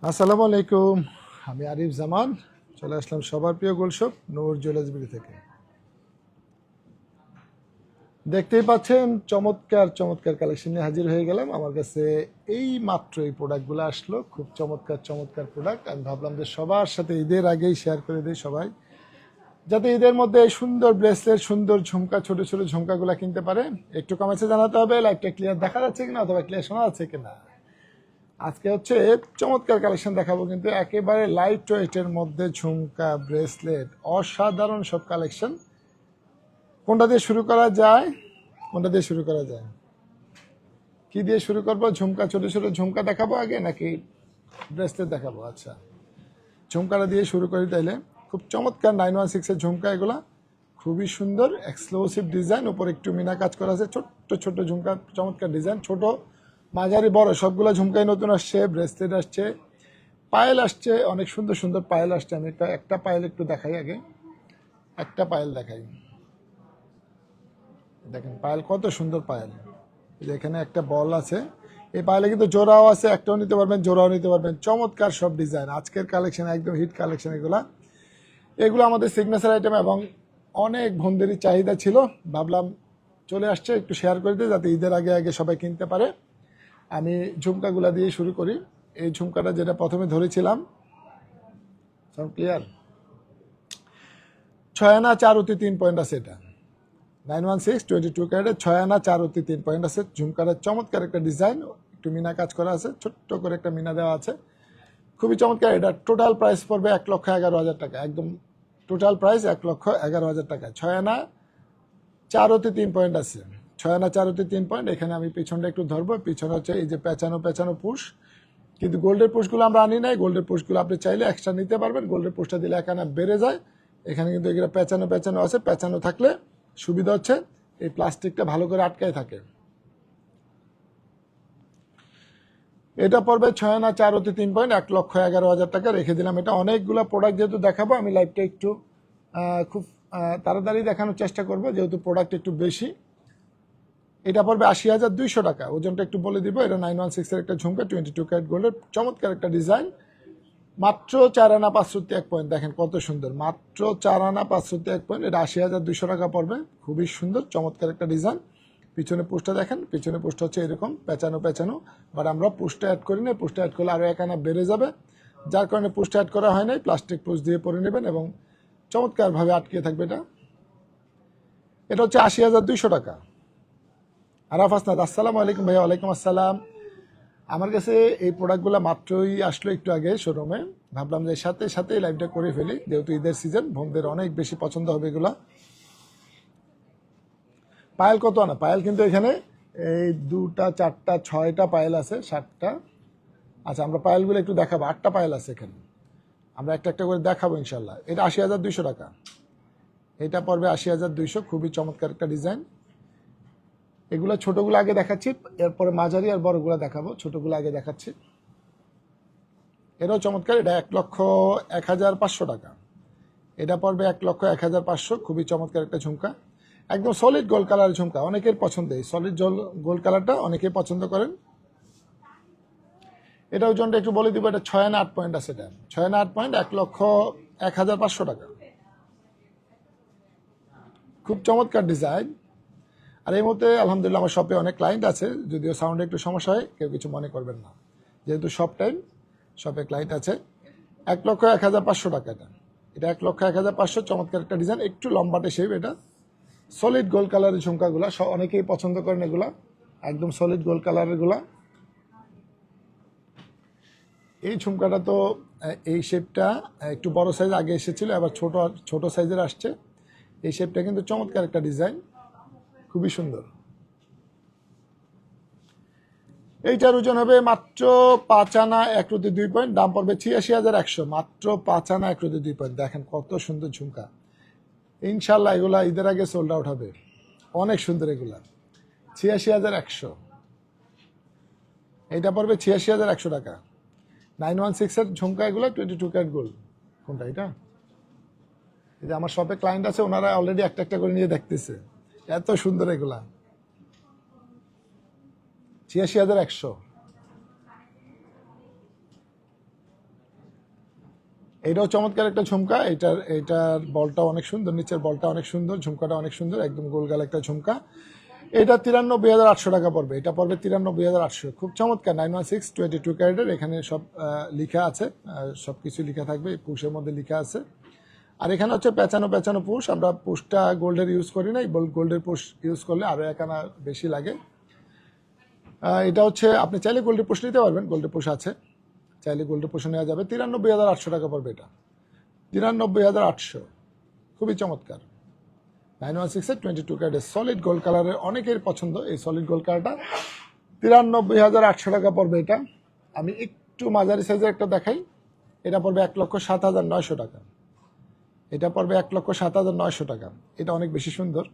আসসালামু আলাইকুম। আমি আরিফ জামান চলে আসলাম সবার প্রিয় গোল্ড শপ নূর জুয়েলার্সবিডি থেকে। দেখতেই পাচ্ছেন চমৎকার চমৎকার কালেকশন নিয়ে হাজির হয়ে গেলাম। আমার কাছে এই মাত্র এই প্রোডাক্টগুলো আসলো, খুব চমৎকার চমৎকার প্রোডাক্ট। আমি ভাবলাম যে সবার সাথে ঈদের আগেই শেয়ার করে দিই সবাই, যাতে ঈদের মধ্যে এই সুন্দর ব্রেসলেট, সুন্দর ঝুমকা, ছোট ছোট ঝুমকাগুলো কিনতে পারে। একটু কমেন্টে জানাতে হবে লাইভটা ক্লিয়ার দেখা যাচ্ছে কিনা অথবা ক্লিয়ার শোনা যাচ্ছে কিনা। আজকে হচ্ছে চমৎকার কালেকশন দেখাবো, কিন্তু একেবারে লাইট ওয়েটের মধ্যে ঝুমকা, ব্রেসলেট, অসাধারণ সব কালেকশন। কোনটা দিয়ে শুরু করা যায়? কোনটা দিয়ে শুরু করা যায়? কি দিয়ে শুরু করবো? ঝুমকা, ছোট ছোট ঝুমকা দেখাবো আগে নাকি ব্রেসলেট দেখাবো? আচ্ছা, ঝুমকাটা দিয়ে শুরু করি তাইলে। খুব চমৎকার 916-এর ঝুমকা এগুলা, খুবই সুন্দর এক্সক্লুসিভ ডিজাইন। উপর একটু মিনা কাজ করা আছে, ছোট্ট ছোট্ট ঝুমকা, চমৎকার ডিজাইন। ছোট, মাঝারি, বড় সবগুলো ঝুমকাই নতুন আসছে। ব্রেসলেট আসছে, পায়েল আসছে, অনেক সুন্দর সুন্দর পায়েল আসছে। আমি একটা পায়েল একটু দেখাই আগে, একটা পায়েল দেখাই। দেখেন পায়েল কত সুন্দর পায়েল। এখানে একটা বল আছে, এই পায়েলে কিন্তু জোড়াও আছে, একটাও নিতে পারবেন, জোড়াও নিতে পারবেন। চমৎকার সব ডিজাইন, আজকের কালেকশন একদম হিট কালেকশন এগুলা। এগুলো আমাদের সিগনেচার আইটেম এবং অনেক বন্ধেরই চাহিদা ছিল। ভাবলাম চলে আসছে, একটু শেয়ার করে দিই যাতে ঈদের আগে আগে সবাই কিনতে পারে। আমি ঝুমকাগুলা দিয়ে শুরু করি। এই ঝুমকাটা যেটা প্রথমে ধরেছিলাম, সব ক্লিয়ার, 6 আনা 4 অতি 3 পয়েন্ট আছে। এটা 916 22 ক্যারেটের 6 আনা 4 অতি 3 পয়েন্ট আছে। ঝুমকারের চমৎকার একটা ডিজাইন, একটু মিনা কাজ করা আছে, ছোট্ট করে একটা মিনা দেওয়া আছে, খুবই চমৎকার। এটা টোটাল প্রাইস পড়বে 1,11,000 টাকা, একদম টোটাল প্রাইস 1,11,000 টাকা। 6 আনা 4 অতি 3 পয়েন্ট আছে, 6 আনা 4 অতি 3 পয়েন্ট। এখানে আমি পিছনটা একটু ধরবো। পিছনে হচ্ছে এই যে পেঁচানো পেঁচানো পুশ, কিন্তু গোল্ডের পুশগুলো আমরা আনি নাই। গোল্ডের পুশগুলো আপনি চাইলে এক্সট্রা নিতে পারবেন। গোল্ডের পুশটা দিলে 1 আনা বেড়ে যায়। এখানে কিন্তু এগুলো পেঁচানো পেঁচানো আছে। পেঁচানো থাকলে সুবিধা হচ্ছে এই প্লাস্টিকটা ভালো করে আটকায় থাকে। এটা পড়বে 6 আনা 4 অতি 3 পয়েন্ট, 1,11,000 টাকা রেখে দিলাম। এটা অনেকগুলো প্রোডাক্ট যেহেতু দেখাবো, আমি লাইভটা একটু খুব তাড়াতাড়ি দেখানোর চেষ্টা করব, যেহেতু প্রোডাক্ট একটু বেশি। এটা পড়বে 80,200 টাকা। ওজনটা একটু বলে দিব। এটা 916-এর একটা ঝুমকা, 22 ক্যারেট গোল্ডের, চমৎকার একটা ডিজাইন। মাত্র 4 আনা 501 পয়েন্ট। দেখেন কত সুন্দর, মাত্র 4 আনা 501 পয়েন্ট। এটা 80,200 টাকা পড়বে। খুবই সুন্দর চমৎকার একটা ডিজাইন। পিছনে পোস্টটা দেখেন, পিছনে পোস্ট হচ্ছে এরকম পেঁচানো পেঁচানো, বাট আমরা পোস্টটা অ্যাড করি না। পোস্টটা অ্যাড করলে আরও 1 আনা বেড়ে যাবে, যার কারণে পোস্টটা অ্যাড করা হয় নাই। প্লাস্টিক পোস্ট দিয়ে পরে নেবেন এবং চমৎকারভাবে আটকে থাকবে এটা। এটা হচ্ছে 80,200 টাকা। আরাফ আসনাদ, আসসালামু আলাইকুম ভাইয়া। ওয়ালাইকুম আসসালাম। আমার কাছে এই প্রোডাক্টগুলো মাত্রই আসলো একটু আগে শোরুমে। ভাবলাম যে সাথে সাথে লাইভটা করে ফেলি, যেহেতু ঈদের সিজন, বোনদের অনেক বেশি পছন্দ হবে এগুলা। পায়েল কত আনা? পায়েল কিন্তু এখানে এই 2টা 4টা 6টা পায়েল আছে, 7টা। আচ্ছা, আমরা পায়েলগুলো একটু দেখাবো। 8টা পায়েল আছে এখানে, আমরা একটা একটা করে দেখাবো ইনশাল্লাহ। এটা 80,200 টাকা। এটা পড়বে 80,200। খুবই চমৎকার একটা ডিজাইন। এগুলো ছোটগুলো আগে দেখাচ্ছি, এরপরে মাঝারি আর বড়গুলো দেখাবো। ছোটগুলো আগে দেখাচ্ছি। এটাও চমৎকার। এটা 1,01,500 টাকা। এটা পড়বে 1,01,500। খুবই চমৎকার একটা ঝুমকা, একদম সলিড গোল্ড কালারের ঝুমকা। অনেকের পছন্দ এই সলিড গোল্ড কালারটা, অনেকেই পছন্দ করেন। এটা ওজনটা একটু বলে দিব। এটা 6 আনা 8 পয়েন্ট আছে। এটা 6 আনা 8 পয়েন্ট, 1,01,500 টাকা। খুব চমৎকার ডিজাইন। আর এই মুহূর্তে আলহামদুলিল্লাহ আমার শপে অনেক ক্লায়েন্ট আছে, যদিও সাউন্ডে একটু সমস্যা হয়, কেউ কিছু মনে করবেন না, যেহেতু সব টাইম শপে ক্লায়েন্ট আছে। 1,01,500 টাকা। এটা এটা 1,01,500। চমৎকার একটা ডিজাইন, একটু লম্বাটে শেপ। এটা সলিড গোল্ড কালারের ঝুমকাগুলা অনেকেই পছন্দ করেন এগুলা, একদম সলিড গোল্ড কালারের গুলা। এই ঝুমকাটা তো এই শেপটা একটু বড় সাইজ আগে এসেছিল, আবার ছোট ছোট সাইজের আসছে। এই শেপটা কিন্তু চমৎকার একটা ডিজাইন, খুবই সুন্দর। এইটার ওজন হবে মাত্র 5 আনা 1/2 পয়েন্ট। দাম পড়বে 86,100। মাত্র 5 আনা 1/2 পয়েন্ট। দেখেন কত সুন্দর ঝুমকা। ইনশাল্লাহ এগুলা ঈদের আগে সোল্ড আউট হবে। অনেক সুন্দর এগুলা। 86,100। এইটা পড়বে 86,100 টাকা। 916-এর ঝুমকা এগুলো, 22 ক্যারেট গোল্ড। কোনটা এটা? এই যে আমার শপে ক্লায়েন্ট আছে, ওনারা অলরেডি একটা একটা করে নিয়ে দেখতেছে, এত সুন্দর এগুলা। 86,100। এটাও চমৎকার একটা ঝুমকা, এটার বলটা অনেক সুন্দর, নিচের বলটা অনেক সুন্দর, ঝুমকাটা অনেক সুন্দর, একদম গোলগাল একটা ঝুমকা। এটা 93,800 টাকা পড়বে, এটা পড়বে 93,800। খুব চমৎকার 916 22 ক্যারেটের, এখানে সব লেখা আছে, সব কিছু লেখা থাকবে, পুশের মধ্যে লেখা আছে। আর এখানে হচ্ছে পেঁচানো পেঁচানো পুশ, আমরা পুশটা গোল্ডের ইউজ করি না, গোল্ডের পুশ ইউজ করলে আরও 1 আনা বেশি লাগে। এটা হচ্ছে আপনি চাইলে গোল্ডের পুশ নিতে পারবেন, গোল্ডের পুশ আছে, চাইলে গোল্ডের পুশ নেওয়া যাবে। 93,800 টাকা পড়বে এটা, 93,800, খুবই চমৎকার। 916-এর 22 ক্যারেটের সলিড গোল্ড কালারের, অনেকের পছন্দ এই সলিড গোল্ড কালারটা। 93,800 টাকা পড়বে এটা। আমি একটু মাঝারি সাইজের একটা দেখাই, এটা পড়বে 1,07,900 টাকা। এটা পড়বে 1,07,900 টাকা। এটা অনেক বেশি সুন্দর,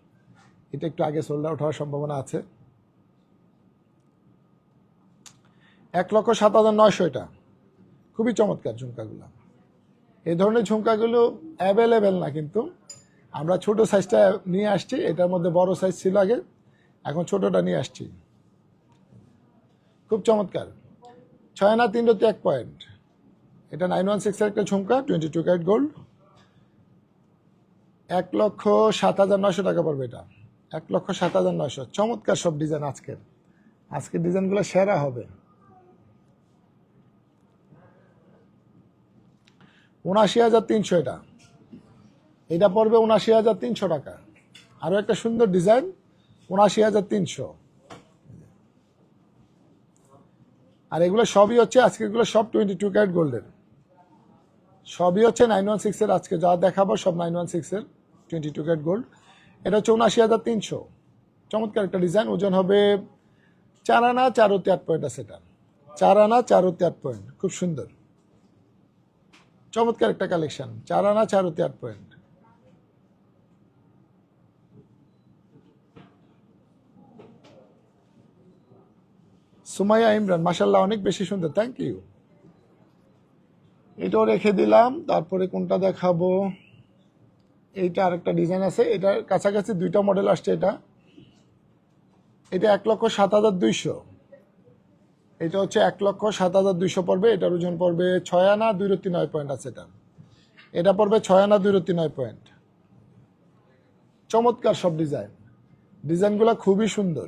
এটা একটু আগে সোল্ড আউট হওয়ার সম্ভাবনা আছে। 1,07,900 এটা, খুবই চমৎকার ঝুমকাগুলো। এই ধরনের ঝুমকাগুলো অ্যাভেলেবেল না, কিন্তু আমরা ছোট সাইজটা নিয়ে আসছি, এটার মধ্যে বড় সাইজ ছিল আগে, এখন ছোটটা নিয়ে আসছি। খুব চমৎকার, 6 আনা 3 রতি 1 পয়েন্ট। এটা 916-এর একটা ঝুমকা, 22 ক্যারেট গোল্ড। 1,07,900 টাকা পড়বে এটা, 1,07,900। চমৎকার সব ডিজাইন আজকের ডিজাইনগুলো সেরা হবে। 79,300 এটা, এটা পড়বে 79,300 টাকা। আরও একটা সুন্দর ডিজাইন, 79,300। আর এগুলো সবই হচ্ছে আজকেরগুলো সব 22 ক্যারেট গোল্ডের, সবই হচ্ছে 916-এর। আজকে যা দেখাবো সব 916-এর 22 ক্যারেট গোল্ড। এটা হচ্ছে 79,300। চমৎকার একটা ডিজাইন, ওজন হবে 4 আনা 4 রতি 8 পয়েন্ট আছে এটা, 4 আনা 4 রতি 8 পয়েন্ট, খুব সুন্দর চমৎকার একটা কালেকশন, 4 আনা 4 রতি 8 পয়েন্ট। সুমাইয়া ইমরান, মাশাল্লাহ অনেক বেশি সুন্দর, থ্যাংক ইউ। এটাও রেখে দিলাম। তারপরে কোনটা দেখাবো, এইটা আরেকটা ডিজাইন আছে, এটার কাছাকাছি 2টা মডেল আসছে। এটা 1,07,200, এটা হচ্ছে 1,07,200 পড়বে। এটার ওজন পড়বে 6 আনা 2 রতি 9 পয়েন্ট আছে এটা, এটা পড়বে 6 আনা 2 রতি 9 পয়েন্ট। চমৎকার সব ডিজাইনগুলো খুবই সুন্দর।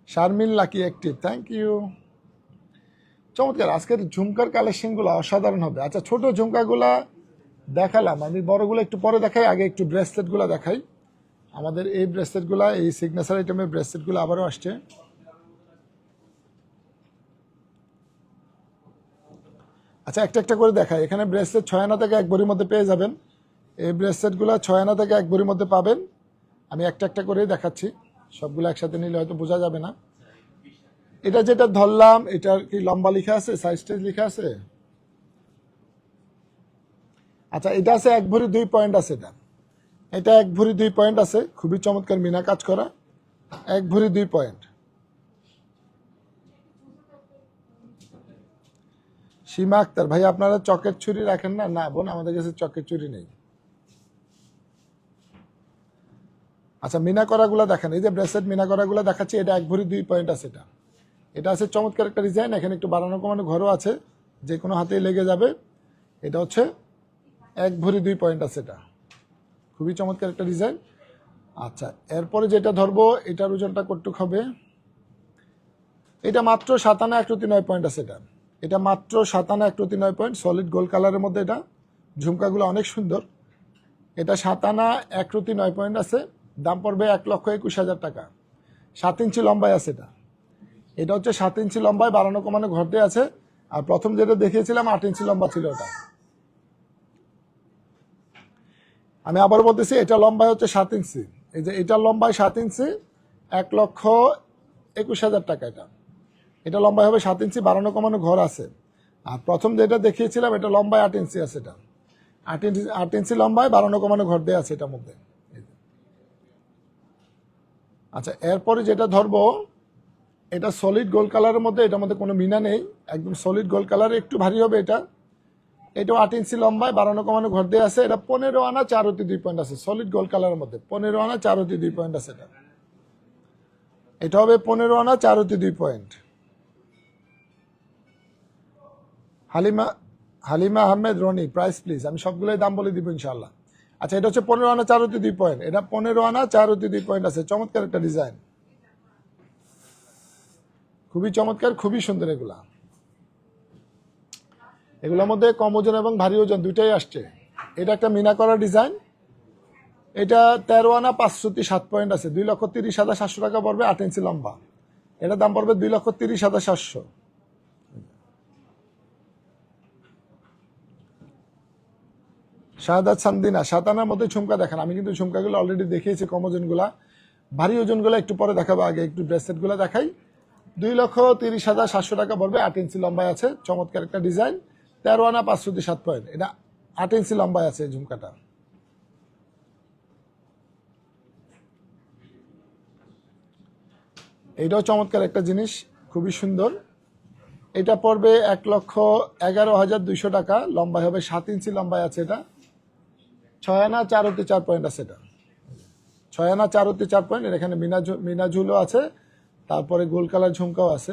Sharmin Lucky active, thank you. চমৎকার, আজকের ঝুমকার কালেকশনগুলো অসাধারণ হবে। আচ্ছা, ছোট ঝুমকাগুলা দেখালাম, আমি বড়গুলো একটু পরে দেখাই, আগে একটু ব্রেসলেটগুলো দেখাই। আমাদের এই ব্রেসলেটগুলা, এই সিগনেচার আইটেমের ব্রেসলেটগুলো আবারও আসছে। আচ্ছা, একটা একটা করে দেখাই। এখানে ব্রেসলেট 6 আনা থেকে 1 ভরির মধ্যে পেয়ে যাবেন। এই ব্রেসলেটগুলো 6 আনা থেকে 1 ভরির মধ্যে পাবেন। আমি একটা একটা করে দেখাচ্ছি, সবগুলো একসাথে নিলে হয়তো বোঝা যাবে না। এটা যেটা ধরলাম, এটার কি লম্বা লেখা আছে, সাইজ টাইজ লেখা আছে? আচ্ছা, এটা আছে 1 ভরি 2 পয়েন্ট আছে। এটা 1 ভরি 2 পয়েন্ট আছে, খুবই চমৎকার মিনা কাজ করা, 1 ভরি 2 পয়েন্ট। সীমা আক্তার, ভাই আপনারা চকের ছুরি রাখেন না? না বোন, আমাদের কাছে চকের ছুরি নেই। আচ্ছা, মিনা করাগুলো দেখেন, এই যে ব্রেসলেট মিনা করাগুলো দেখাচ্ছি, এটা 1 ভরি 2 পয়েন্ট আছে। এটা আছে চমৎকার একটা ডিজাইন, এখানে একটু বাড়ানো কমানো ঘরও আছে, যে কোনো হাতেই লেগে যাবে। এটা হচ্ছে 1 ভরি 2 পয়েন্ট আছে, এটা খুবই চমৎকার একটা ডিজাইন। আচ্ছা, এরপরে যেটা ধরবো, এটার ওজনটা কতটুক হবে? এটা মাত্র 7 আনা 1 রতি 9 পয়েন্ট আছে। এটা মাত্র 7 আনা 1 রতি 9 পয়েন্ট, সলিড গোল্ড কালারের মধ্যে। এটা ঝুমকাগুলো অনেক সুন্দর। এটা 7 আনা 1 রতি 9 পয়েন্ট আছে, দাম পড়বে 1,21,000 টাকা। 7 ইঞ্চি লম্বায় আছে এটা। এটা হচ্ছে 7 ইঞ্চি লম্বায়, বাড়ানো কমানো ঘরতে আছে। আর প্রথম যেটা দেখিয়েছিলাম 8 ইঞ্চি লম্বা ছিল ওটা। আমি আবার বলতেছি, এটা লম্বায় হচ্ছে 7 ইঞ্চি। এই যে এটা লম্বায় 7 ইঞ্চি, 1,21,000 টাকা। এটা লম্বায় হবে 7 ইঞ্চি, বাড়ানো কমানো ঘর আছে। আর প্রথম যেটা দেখিয়েছিলাম, এটা লম্বায় 8 ইঞ্চি আছে। এটা 8 ইঞ্চি লম্বায়, বাড়ানো কমানো ঘর দেওয়া আছে এটার মধ্যে। আচ্ছা, এরপরে যেটা ধরবো, এটা সলিড গোল্ড কালারের মধ্যে, এটার মধ্যে কোনো মিনা নেই, একদম সলিড গোল্ড কালার, একটু ভারী হবে এটা। এটাও 8 ইঞ্চি লম্বায়, বাড়ানো কমানো ঘর দিয়ে আছে। এটা 15 আনা 4 রতি 2 পয়েন্ট আছে, সলিড গোল্ড কালারের মধ্যে 15 আনা 4 রতি 2 পয়েন্ট আছে। এটা হবে 15 আনা 4 রতি 2 point. Halima Halima Ahmed Rony, price please. আমি সবগুলোই দাম বলে দিব ইনশাল্লাহ। আচ্ছা, এটা হচ্ছে 15 আনা 4 পয়েন্ট, এটা 15 আনা 4 পয়েন্ট আছে, চমৎকার একটা ডিজাইন, খুবই চমৎকার, খুবই সুন্দর। এগুলোর মধ্যে কম ওজন এবং ভারী ওজন দুইটাই আসছে। এটা একটা মিনা করা ডিজাইন, এটা 13 আনা 507 পয়েন্ট আছে, 2,30,700 টাকা পড়বে, 8 ইঞ্চি লম্বা। এটার দাম পড়বে 2,30,700। শাহাদাত সান্দিনা, 7 আনার মধ্যে ঝুমকা দেখান। আমি কিন্তু ঝুমকাগুলো অলরেডি দেখিয়েছি, কম ওজনগুলা। ভারী ওজনগুলো একটু পরে দেখাবো, আগে একটু ব্রেসলেটগুলো দেখাই। 2,30,700 টাকা পড়বে, 8 ইঞ্চি লম্বায় আছে, চমৎকার একটা ডিজাইন, 13 আনা 507 পয়েন্ট, এটা 8 ইঞ্চি লম্বায় আছে ঝুমকাটা। এইটাও চমৎকার একটা জিনিস, খুবই সুন্দর। এটা পড়বে 1,11,200 টাকা, লম্বায় হবে 7 ইঞ্চি লম্বায় আছে, এটা 6 আনা 4 পয়েন্ট আছে, এটা 6 আনা 4 পয়েন্ট। এর এখানে মিনা ঝুলও আছে, তারপরে গোল কালার ঝুমকাও আছে।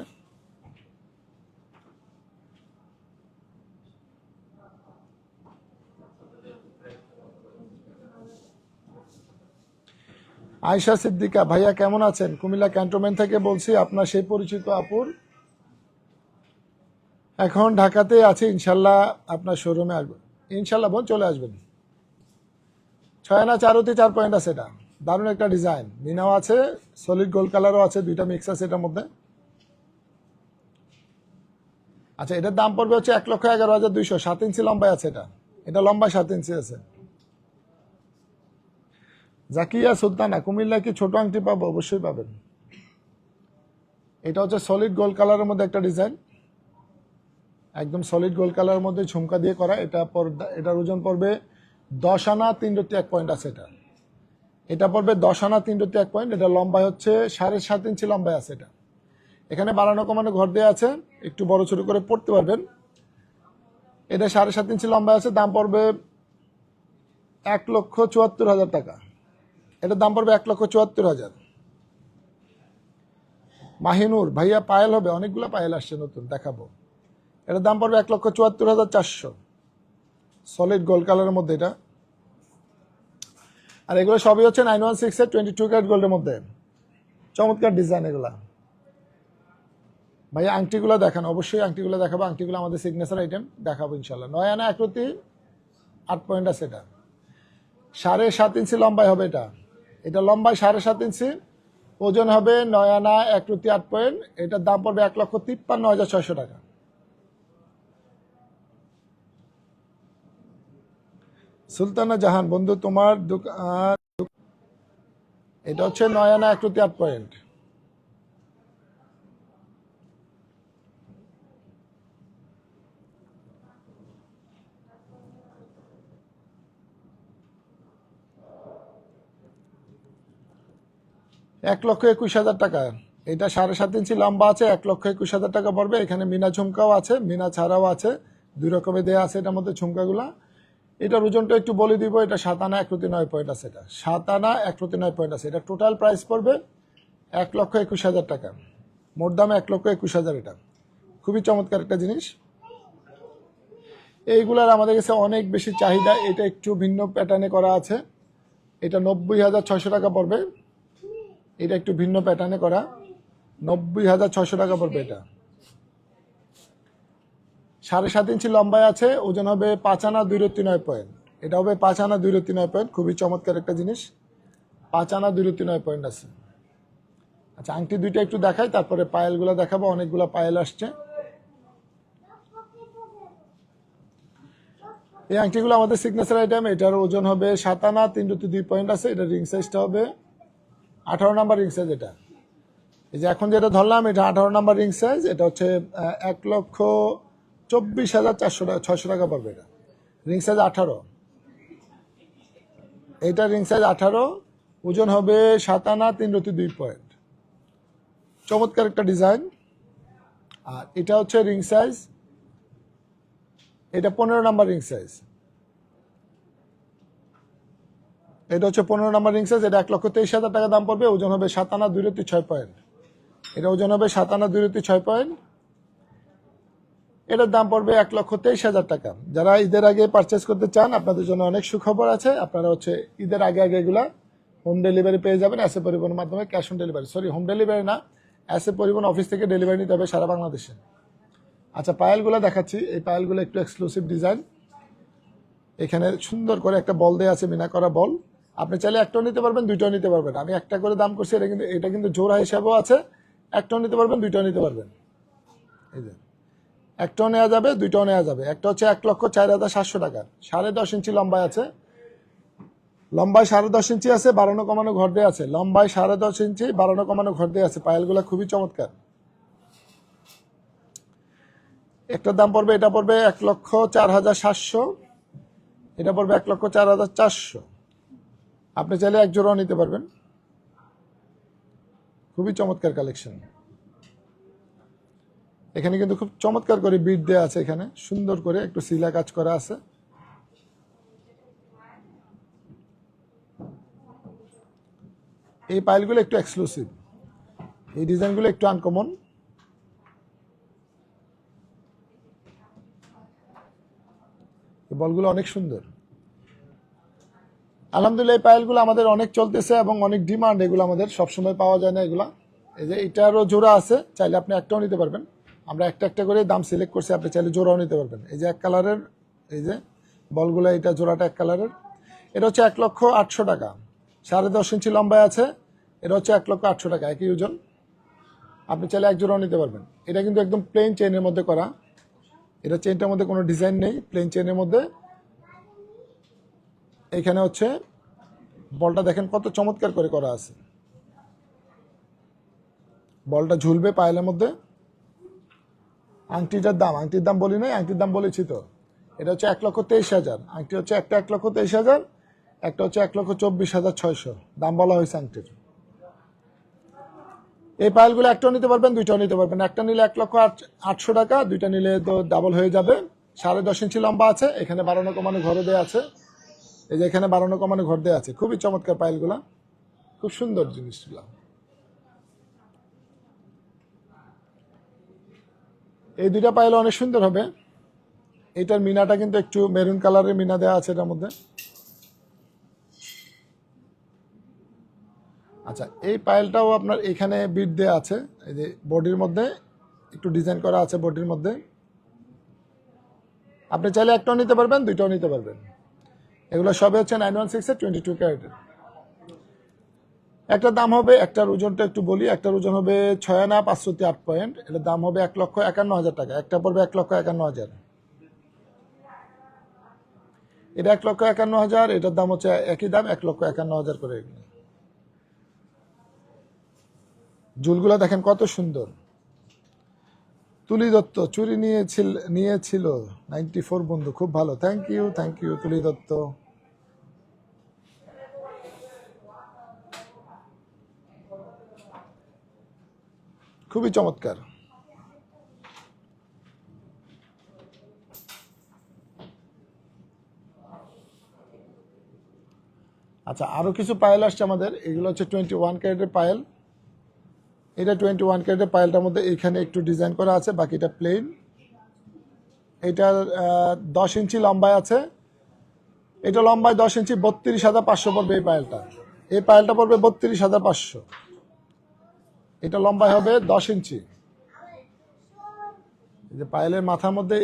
আয়েশা সিদ্দিকা, ভাইয়া কেমন আছেন? কুমিল্লা ক্যান্টনমেন্ট থেকে বলছি, আপনার সেই পরিচিত আপুর। এখন ঢাকাতে আছে, ইনশাল্লাহ আপনার শোরুমে আসবেন ইনশাল্লাহ, বোন চলে আসবেন। 6 আনা 4 পয়েন্ট আছে, এটা দারুণ একটা ডিজাইন, মিনাও আছে, সলিড গোল্ড কালারও আছে, দুইটা মিক্স আছে এটার মধ্যে। আচ্ছা, এটার দাম পড়বে হচ্ছে 1,11,200, 7 ইঞ্চি লম্বায় আছে, এটা লম্বায় 7 ইঞ্চি আছে। জাকিয়া সুলতানা, কুমিল্লা কি ছোট আংটি পাবো? অবশ্যই পাবেন। এটা হচ্ছে সলিড গোল্ড কালারের মধ্যে একটা ডিজাইন, একদম সলিড গোল্ড কালারের মধ্যে ঝুমকা দিয়ে করা। এটার ওজন পড়বে 10 আনা 3 পয়েন্ট আছে, এটা পড়বে 10 আনা 3 পয়েন্ট। এটা লম্বায় হচ্ছে 7.5 ইঞ্চি লম্বায় আছে, এটা এখানে বাড়ানো কমানো ঘর দেওয়া আছে, একটু বড় ছোট করে পড়তে পারবেন। এটা 7.5 ইঞ্চি লম্বায় আছে, দাম পড়বে 1,74,000 টাকা। এটার দাম পড়বে 1,74,000। মাহিনুর, ভাইয়া পায়েল হবে? অনেকগুলো পায়েল আসছে নতুন, দেখাবো। এটার দাম পড়বে 1,74,400, সলিড গোল্ড কালারের মধ্যে এটা। আর এগুলো সবই হচ্ছে 916 এর 22 ক্যারেট গোল্ডের মধ্যে, চমৎকার ডিজাইন এগুলা। ভাইয়া আংটিগুলো দেখান। অবশ্যই আংটিগুলো দেখাবো, আংটিগুলো আমাদের সিগনেচার আইটেম, দেখাবো ইনশাল্লাহ। 9 আনা 1,8 পয়েন্ট আছে, এটা 7.5 ইঞ্চি লম্বায় হবে, এটা লম্বায় 7.5 ইঞ্চি, ওজন হবে 9 আনা 1,8 পয়েন্ট। এটার দাম পড়বে 1,53,600 টাকা। সুলতানা জাহান, বন্ধু তোমার দোকান, এটা হচ্ছে 9 আনা 1,8 পয়েন্ট। $1,21,000 টাকা, এটা 7.5 ইঞ্চি লম্বা আছে, 1,21,000 টাকা পড়বে। এখানে মিনা ঝুমকাও আছে, মিনা ছাড়াও আছে, দুই রকমের দেয়া আছে এটার মধ্যে ঝুমকাগুলা। এটার ওজনটা একটু বলে দিব, এটা 7 আনা 1,9 পয়েন্ট আছে, এটা 7 আনা 1,9 পয়েন্ট আছে। এটা টোটাল প্রাইস পড়বে 1,21,000 টাকা, মোট দাম 1,21,000। এটা খুবই চমৎকার একটা জিনিস, এইগুলার আমাদের কাছে অনেক বেশি চাহিদা। এটা একটু ভিন্ন প্যাটার্নে করা আছে, এটা 90,600 টাকা পড়বে। এটা একটু ভিন্ন প্যাটার্নে করা, 90,600 টাকা পড়বে। এটা 7.5 ইঞ্চি লম্বায় আছে, ওজন হবে 5 আনা 2,9 পয়েন্ট। এটা হবে 5 আনা 2,9 পয়েন্ট, খুবই চমৎকার একটা জিনিস, 5 আনা 2,9 পয়েন্ট আছে। আচ্ছা, আংটি দুইটা একটু দেখাই, তারপরে পায়েলগুলো দেখাবো, অনেকগুলো পায়েল আসছে। এই আংটিগুলো আমাদের সিগনেচার আইটেম, এটার ওজন হবে 7 আনা 3.2 পয়েন্ট আছে। এটা রিং সাইজটা হবে 18 নাম্বার রিং সাইজ। এটা এই যে এখন যেটা ধরলাম, এটা 18 নাম্বার রিং সাইজ। এটা হচ্ছে 1,24,600 টাকা পড়বে। এটা রিং সাইজ 18, এটা রিং সাইজ 18, ওজন হবে 7 আনা 3.2 পয়েন্ট, চমৎকার একটা ডিজাইন। আর এটা হচ্ছে রিং সাইজ, এটা 15 নাম্বার রিং সাইজ। এটা হচ্ছে 15 নাম্বার রিং সাইজ, এটা 1,23,000 টাকা দাম পড়বে, ওজন হবে 7 আনা 2.6 পয়েন্ট। এটা ওজন হবে 7 আনা 2.6 পয়েন্ট। এটার দাম পড়বে 1,23,000 টাকা। যারা ঈদের আগে পারচেস করতে চান আপনাদের জন্য অনেক সুখবর আছে। আপনারা হচ্ছে ঈদের আগে আগে এগুলা হোম ডেলিভারি পেয়ে যাবেন এসএ পরিবহনের মাধ্যমে, cash on delivery, sorry home delivery না, এসএ পরিবহন অফিস থেকে ডেলিভারি নিতে হবে সারা বাংলাদেশে। আচ্ছা, পায়েলগুলো দেখাচ্ছি। এই পায়েলগুলো একটু এক্সক্লুসিভ ডিজাইন। এখানে সুন্দর করে একটা বল দেওয়া আছে, মিনা করা বল। আপনি চাইলে একটাও নিতে পারবেন, দুইটাও নিতে পারবেন। আমি একটা করে দাম করছি, এটা কিন্তু জোড়া হিসাবেও আছে। একটাও নিতে পারবেন, দুইটাও নিতে পারবেন। এই যে একটাও নেওয়া যাবে, দুইটাও নেওয়া যাবে। একটা হচ্ছে 1,04,700 টাকা, 10.5 ইঞ্চি লম্বায় আছে। লম্বায় 10.5 ইঞ্চি আছে, বাড়ানো কমানো ঘর দিয়ে আছে। লম্বায় 10.5 ইঞ্চি, বাড়ানো কমানো ঘর দিয়ে আছে। পায়েলগুলো খুবই চমৎকার। একটার দাম পড়বে, এটা পড়বে 1,04,700, এটা পড়বে 1,04,400। আপনি চাইলে এক জোড়াও নিতে পারবেন। খুবই চমৎকার কালেকশন। এখানে কিন্তু খুব চমৎকার করে বিট দেওয়া আছে, এখানে সুন্দর করে একটু সিলা কাজ করা আছে। এই পাইলগুলো একটু এক্সক্লুসিভ, এই ডিজাইনগুলো একটু আনকমন। এই বলগুলো অনেক সুন্দর। আলহামদুলিল্লাহ এই পাইলগুলো আমাদের অনেক চলতেছে এবং অনেক ডিমান্ড। এগুলো আমাদের সবসময় পাওয়া যায় না এগুলা। এই যে এটারও জোড়া আছে, চাইলে আপনি একটাও নিতে পারবেন। আমরা একটা একটা করে দাম সিলেক্ট করছি, আপনি চাইলে জোড়াও নিতে পারবেন। এই যে এক কালারের, এই যে বলগুলো, এটা জোড়াটা এক কালারের। এটা হচ্ছে 1,08,000 টাকা, 10.5 ইঞ্চি লম্বায় আছে। এটা হচ্ছে 1,08,000 টাকা, একই ওজন। আপনি চাইলে এক জোড়াও নিতে পারবেন। এটা কিন্তু একদম প্লেন চেইনের মধ্যে করা। এটা চেইনটার মধ্যে কোনো ডিজাইন নেই, প্লেন চেইনের মধ্যে। এখানে হচ্ছে বলটা দেখেন কত চমৎকার করে করা আছে। বলটা ঝুলবে পায়েলের মধ্যে। আংটিটার দাম বলি নাই, আংটির দাম বলেছি তো। এটা হচ্ছে 1,23,000। আংটি হচ্ছে একটা 1,23,000, একটা হচ্ছে 1,24,600 দাম বলা হয়েছে আংটির। এই পায়েলগুলো একটাও নিতে পারবেন, দুইটাও নিতে পারবেন। একটা নিলে 1,08,000 টাকা, দুইটা নিলে তো ডাবল হয়ে যাবে। 10.5 ইঞ্চি লম্বা আছে। এখানে বাড়ানো কমানো ঘরও দেওয়া আছে। এই যে এখানে বাড়ানো কমানো ঘর দেওয়া আছে। খুবই চমৎকার পায়েলগুলা, খুব সুন্দর জিনিসগুলা। এই দুইটা পায়েল অনেক সুন্দর হবে। এটার মিনাটা কিন্তু একটু মেরুন কালারের মিনা দেওয়া আছে এটার মধ্যে। আচ্ছা, এই পায়েলটাও আপনার এখানে বিট দেওয়া আছে। এই যে বডির মধ্যে একটু ডিজাইন করা আছে, বডির মধ্যে। আপনি চাইলে একটাও নিতে পারবেন, দুইটাও নিতে পারবেন। এগুলো সবে হচ্ছে 916-এর 22 ক্যারেটের। একটার দাম হবে, একটার ওজনটা একটু বলি, একটার ওজন হবে 6 আনা 508 পয়েন্ট। এটার দাম হবে 1,51,000 টাকা। একটা পড়বে 1,51,000। এটা 1,51,000, এটার দাম হচ্ছে একই দাম, 1,51,000 করে। ঝুলগুলা দেখেন কত সুন্দর। তুলি দত্ত চুরি নিয়েছিল 94 বন্ধু, খুব ভালো। থ্যাংক ইউ তুলি দত্ত। খুবই চমৎকার। আচ্ছা, আরো কিছু পায়েল আসছে আমাদের। এগুলো হচ্ছে 21 ক্যারেটের পায়েল। এটা 21 ক্যারেটের পায়েলটার মধ্যে এখানে একটু ডিজাইন করা আছে, বাকিটা প্লেন। এটার 10 ইঞ্চি লম্বায় আছে। এটা লম্বায় 10 ইঞ্চি, 32,500 পড়বে এই পায়েলটা। এই পায়েলটা পড়বে 32,500। এটা লম্বায় হবে 10 ইঞ্চি। এই যে পায়েলের মাথার মধ্যে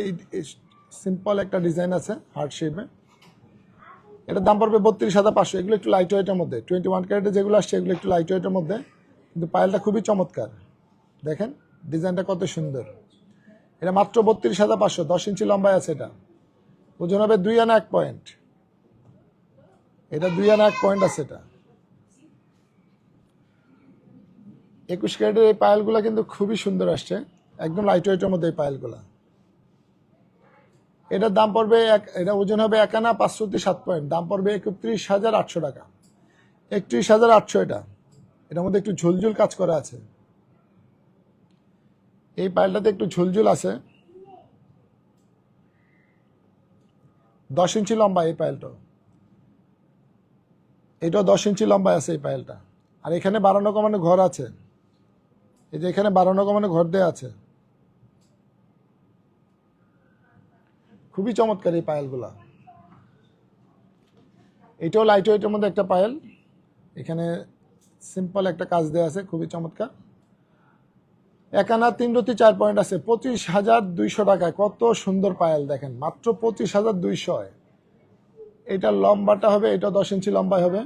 সিম্পল একটা ডিজাইন আছে হার্ট শেপে। এটার দাম পড়বে 32,500। এগুলো একটু লাইট ওয়েটের মধ্যে। 21 ক্যারেটে যেগুলো আসছে এগুলো একটু লাইট ওয়েটের মধ্যে, কিন্তু পায়েলটা খুবই চমৎকার। দেখেন ডিজাইনটা কত সুন্দর। এটা মাত্র 32,500, 10 ইঞ্চি লম্বায় আছে। এটা ওজন হবে 2 আনা 1 পয়েন্ট। এটা 2 আনা 1 পয়েন্ট আছে। এটা 21 ক্যারেটের এই পায়েলগুলা কিন্তু খুবই সুন্দর আসছে, একদম লাইট ওয়েটের মধ্যে এই পায়েলগুলা। এটার দাম পড়বে এটা ওজন হবে 1 আনা 507 পয়েন্ট। দাম পড়বে 31,800 টাকা। 31,800 এটা। এটার মধ্যে একটু ঝুলঝুল কাজ করা আছে। এই পায়েলটাতে একটু ঝুলঝুল আছে। 10 ইঞ্চি লম্বা এই পায়েলটা। এটাও 10 ইঞ্চি লম্বায় আছে এই পায়েলটা। আর এখানে বাড়ানো কমানো ঘর আছে। এই যে এখানে বাড়ানো কমানো ঘর দেওয়া আছে। খুবই চমৎকার এই পায়েলগুলা। এটাও লাইট ওয়েটের মধ্যে একটা পায়েল, এখানে সিম্পল একটা কাজ দেওয়া আছে, খুবই চমৎকার। 1 আনা 3 রতি 4 পয়েন্ট আছে, 25,200 টাকায়। কত সুন্দর পায়েল দেখেন, মাত্র 25,200। এটা লম্বাটা হবে, এটা 10 ইঞ্চি লম্বায় হবে,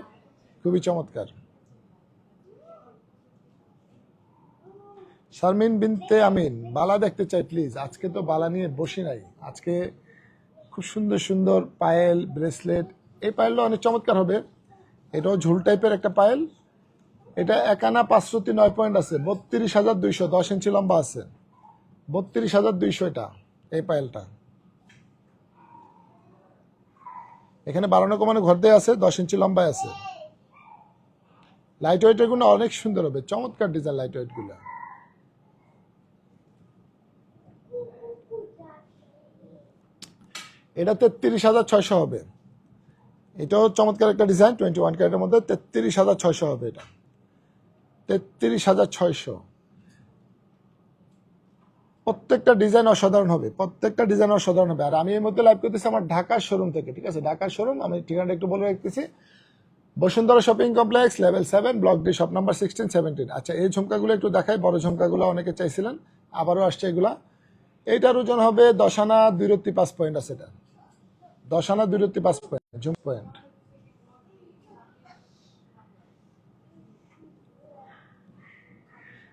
খুবই চমৎকার। শারমিন বিনতে আমিন, বালা দেখতে চাই প্লিজ। আজকে তো বালা নিয়ে বসি নাই, আজকে খুব সুন্দর সুন্দর পায়েল, ব্রেসলেট। এই পায়েলটা অনেক চমৎকার হবে, এটাও ঝুল টাইপের একটা পায়েল। এটা 1 আনা 5 রতি 9 পয়েন্ট আছে, 32,200, 10 ইঞ্চি লম্বা আছে, 32,200 এটা এই পায়েলটা। এখানে বাড়ানো কমানো ঘর দিয়ে আছে, 10 ইঞ্চি লম্বায় আছে। লাইট ওয়েটের গুলো অনেক সুন্দর হবে, চমৎকার ডিজাইন লাইট ওয়েট গুলো। এটা 33,600 হবে, এটাও চমৎকার একটা ডিজাইন, 21 ক্যারেটের মধ্যে 33,600 হবে। এটা 33,600। প্রত্যেকটা ডিজাইন অসাধারণ হবে, প্রত্যেকটা ডিজাইন অসাধারণ হবে। আর আমি এর মধ্যে লাইভ করতেছি আমার ঢাকার শোরুম থেকে, ঠিক আছে? ঢাকার শোরুম, আমি ঠিকানাটা একটু বলে রাখতেছি। Bashundhara shopping complex, level 7, block D, shop number 16, 17। আচ্ছা, এই ঝুমকাগুলো একটু দেখাই, বড় ঝুমকাগুলো অনেকে চাইছিলেন, আবারও আসছে এগুলা। এইটার ওজন হবে 10 আনা 2 রতি 5 পয়েন্ট আছে। এটা 10 আনা 2 রতি 5 পয়েন্ট ঝুম পয়েন্ট।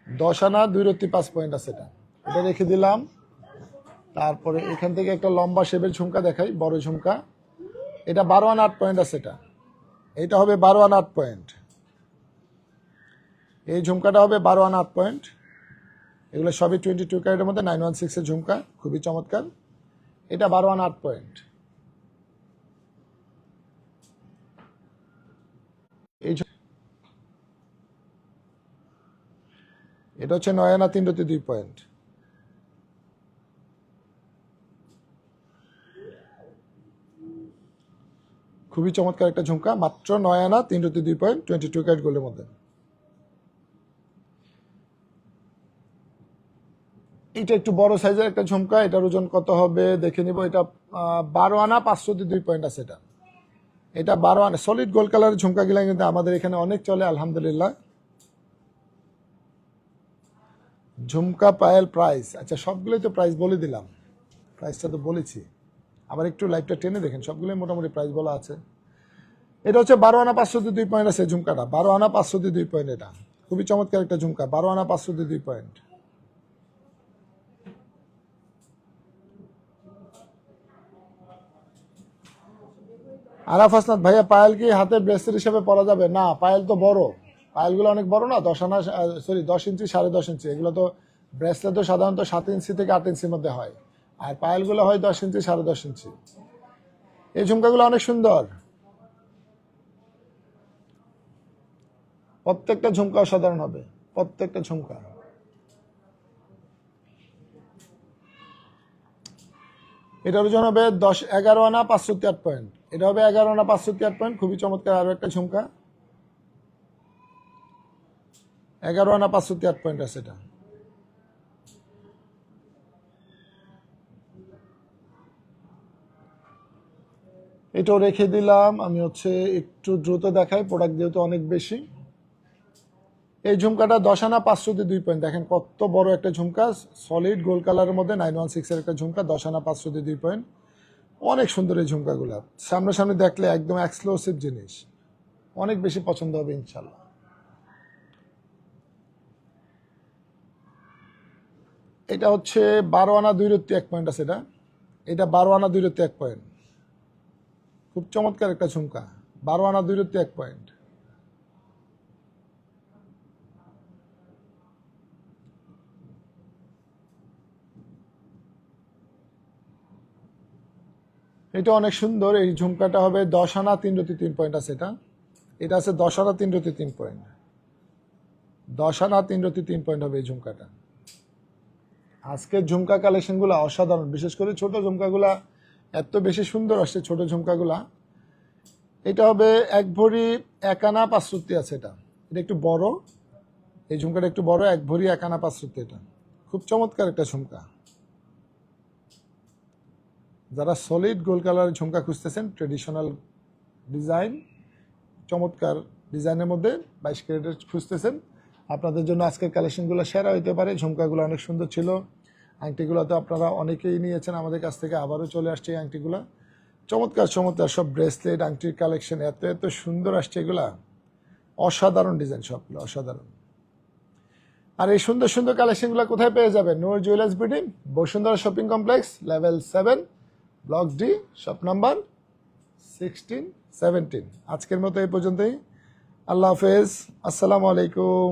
10 আনা 2 রতি 5 পয়েন্ট আছে। এটা রেখে দিলাম। তারপরে এখান থেকে একটা লম্বা শেপের ঝুমকা দেখাই, বড় ঝুমকা। এটা 12 আনা 8 পয়েন্ট আছে। এটা হবে 12 আনা 8 পয়েন্ট। এই ঝুমকাটা হবে 12 আনা 8 পয়েন্ট। এগুলো সবই 22 ক্যারেটের মধ্যে 916 এর ঝুমকা, খুবই চমৎকার। এটা 12 আনা 8 পয়েন্ট। এটা হচ্ছে 9 আনা 3 রতি 2 পয়েন্ট। খুবই চমৎকার একটা ঝুমকা, মাত্র 9 আনা 3 রতি 2 পয়েন্ট, 22 ক্যারেট গোল্ডের মধ্যে। এটা একটু বড় সাইজের একটা ঝুমকা, এটার ওজন কত হবে দেখে নিব। এটা 12 আনা 5 রতি 2 পয়েন্ট আছে। এটা 12 আনা সলিড গোল্ড কালারের ঝুমকা গুলা কিন্তু আমাদের এখানে অনেক চলে, আলহামদুলিল্লাহ। ঝুমকা পায়েল প্রাইস, আচ্ছা সবগুলোই তো প্রাইস বলে দিলাম, প্রাইসটা তো বলেছি। আবার একটু লাইভটা টেনে দেখেন, সবগুলোই মোটামুটি প্রাইস বলা আছে। এটা হচ্ছে 12 আনা 5 রতি 2 পয়েন্ট আছে ঝুমকাটা, 12 আনা 5 রতি 2 পয়েন্ট। এটা খুবই চমৎকার একটা ঝুমকা, 12 আনা 5 রতি 2 পয়েন্ট। আরাফ হাসনাত ভাইয়া, পায়েল কি হাতে ব্রেসলেট হিসেবে পরা যাবে? না, পায়েল তো বড়, পায়েলগুলো অনেক বড় না, 10 আনা, সরি 10 ইঞ্চি 10.5 ইঞ্চি। এগুলো তো ব্রেসলেট তো সাধারণত 7 ইঞ্চি থেকে 8 ইঞ্চির মধ্যে হয়, আর পায়েলগুলো হয় 10 ইঞ্চি 10.5 ইঞ্চি। এই ঝুমকাগুলো অনেক সুন্দর, প্রত্যেকটা ঝুমকা অসাধারণ হবে, প্রত্যেকটা ঝুমকা। এটার ওজন হবে 11 আনা 5 রতি 8 পয়েন্ট। এটা হবে 11 আনা 5 রতি 8 পয়েন্ট, খুবই চমৎকার আরো একটা ঝুমকা। 11 আনা 5 রতি 8 পয়েন্ট আছে। এটাও রেখে দিলাম। আমি একটু দ্রুত দেখাই, প্রোডাক্ট যেহেতু অনেক বেশি। এই ঝুমকাটা 10 আনা 5 রতি 2 পয়েন্ট, দেখেন কত বড় একটা ঝুমকা, সলিড গোল্ড কালারের মধ্যে 916 এর একটা ঝুমকা, 10 আনা 5 রতি 2 পয়েন্ট। অনেক সুন্দর এই ঝুমকাগুলো, সামনাসামনি দেখলে একদম এক্সক্লুসিভ জিনিস, অনেক বেশি পছন্দ হবে ইনশাল্লাহ। এটা হচ্ছে 12 আনা 2 রতি 1 পয়েন্ট আছে। এটা 12 আনা 2 রতি 1 পয়েন্ট, খুব চমৎকার একটা ঝুমকা, 12 আনা 2 রতি 1 পয়েন্ট। এটা অনেক সুন্দর, এই ঝুমকাটা হবে 10 আনা 3 রতি 3 পয়েন্ট আছে। এটা আছে 10 আনা 3 রতি 3 পয়েন্ট, 10 আনা 3 রতি 3 পয়েন্ট হবে এই ঝুমকাটা। আজকের ঝুমকা কালেকশনগুলো অসাধারণ, বিশেষ করে ছোট ঝুমকাগুলা এত বেশি সুন্দর আসছে, ছোট ঝুমকাগুলা। এটা হবে 1 ভরি 1 আনা 5 রতি আছে। এটা একটু বড়, এই ঝুমকাটা একটু বড়, 1 ভরি 1 আনা 5 রতি। এটা খুব চমৎকার একটা ঝুমকা। যারা সলিড গোল্ড কালারের ঝুমকা খুঁজতেছেন, ট্রেডিশনাল ডিজাইন, চমৎকার ডিজাইনের মধ্যে 22 ক্যারেটের খুঁজতেছেন, আপনাদের জন্য আজকের কালেকশনগুলো সেরা হইতে পারে। ঝুমকাগুলো অনেক সুন্দর ছিল, আংটিগুলো তো আপনারা অনেকেই নিয়েছেন আমাদের কাছ থেকে, আবারও চলে আসছে এই আংটিগুলো। চমৎকার চমৎকার সব ব্রেসলেট আংটির কালেকশন, এত এত সুন্দর আসছে এগুলা, অসাধারণ ডিজাইন সবগুলো, অসাধারণ। আর এই সুন্দর সুন্দর কালেকশনগুলো কোথায় পেয়ে যাবেন? Noor jewellers building, Bashundhara shopping complex, level 7, block D, shop number 16, 17। আজকের মতো এই পর্যন্তই। আল্লাহ হাফেজ, আসসালামু আলাইকুম।